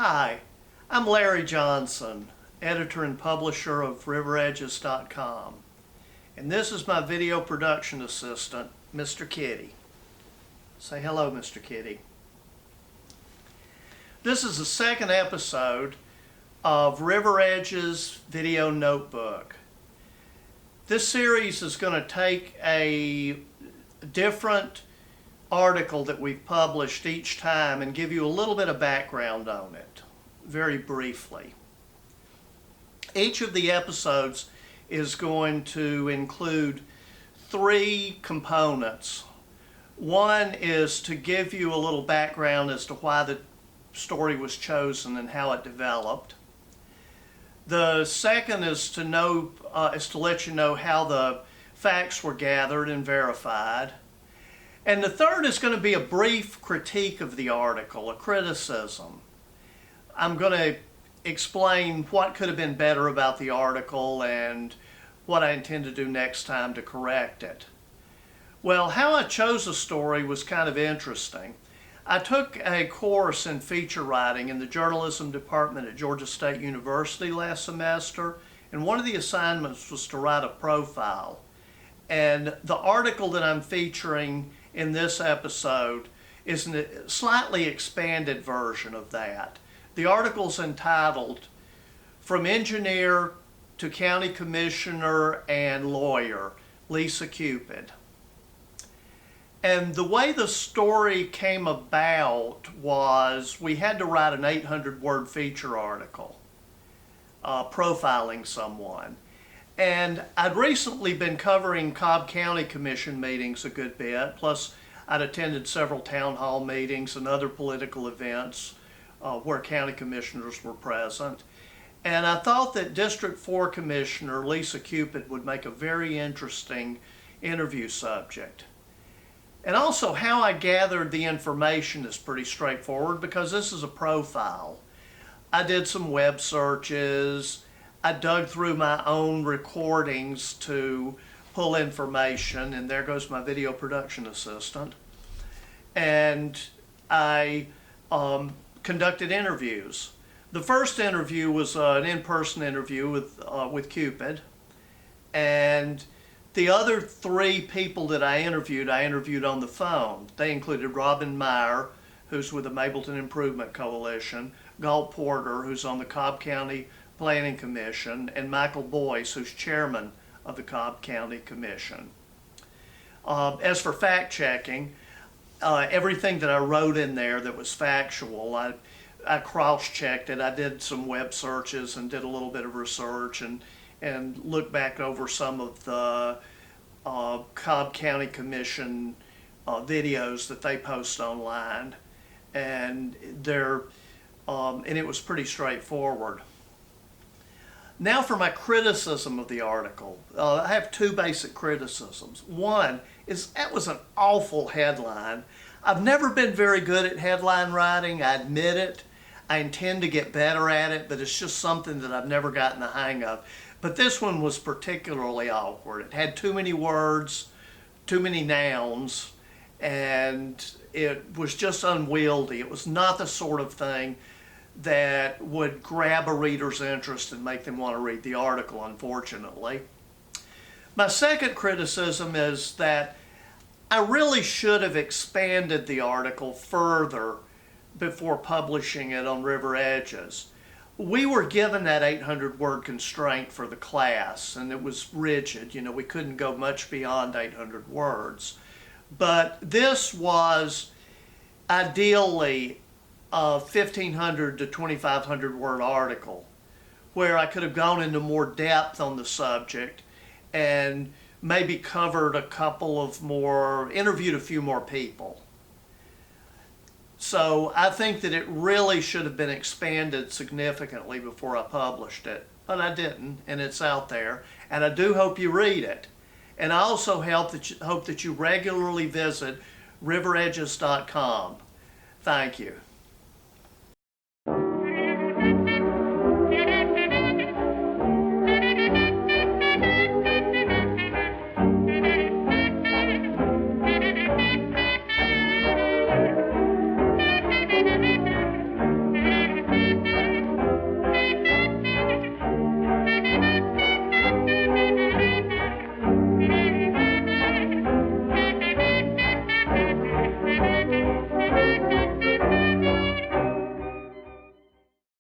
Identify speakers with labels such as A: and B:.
A: Hi, I'm Larry Johnson, editor and publisher of riveredges.com, and this is my video production assistant, Mr. Kitty. Say hello, Mr. Kitty. This is the second episode of River Edges Video Notebook. This series is going to take a different article that we've published each time and give you a little bit of background on it, very briefly. Each of the episodes is going to include three components. One is to give you a little background as to why the story was chosen and how it developed. The second is to let you know how the facts were gathered and verified. And the third is going to be a brief critique of the article, a criticism. I'm going to explain what could have been better about the article and what I intend to do next time to correct it. Well, how I chose a story was kind of interesting. I took a course in feature writing in the journalism department at Georgia State University last semester, and one of the assignments was to write a profile. And the article that I'm featuring in this episode is a slightly expanded version of that. The article's entitled "From Engineer to County Commissioner and Lawyer, Lisa Cupid." And the way the story came about was we had to write an 800-word feature article profiling someone. And I'd recently been covering Cobb County Commission meetings a good bit, plus I'd attended several town hall meetings and other political events where county commissioners were present. And I thought that District 4 Commissioner Lisa Cupid would make a very interesting interview subject. And also how I gathered the information is pretty straightforward because this is a profile. I did some web searches. I dug through my own recordings to pull information, and there goes my video production assistant. And I conducted interviews. The first interview was an in-person interview with Cupid, and the other three people that I interviewed on the phone. They included Robin Meyer, who's with the Mableton Improvement Coalition, Galt Porter, who's on the Cobb County Planning Commission, and Michael Boyce, who's chairman of the Cobb County Commission. As for fact-checking, everything that I wrote in there that was factual, I cross-checked it. I did some web searches and did a little bit of research and looked back over some of the Cobb County Commission videos that they post online, and it was pretty straightforward. Now for my criticism of the article. I have two basic criticisms. One is that was an awful headline. I've never been very good at headline writing, I admit it. I intend to get better at it, but it's just something that I've never gotten the hang of. But this one was particularly awkward. It had too many words, too many nouns, and it was just unwieldy. It was not the sort of thing that would grab a reader's interest and make them want to read the article, unfortunately. My second criticism is that I really should have expanded the article further before publishing it on River Edges. We were given that 800-word constraint for the class, and it was rigid. You know, we couldn't go much beyond 800 words. But this was ideally a 1,500 to 2,500 word article where I could have gone into more depth on the subject and maybe covered interviewed a few more people. So I think that it really should have been expanded significantly before I published it, but I didn't, and it's out there, and I do hope you read it. And I also hope that you regularly visit riveredges.com. Thank you.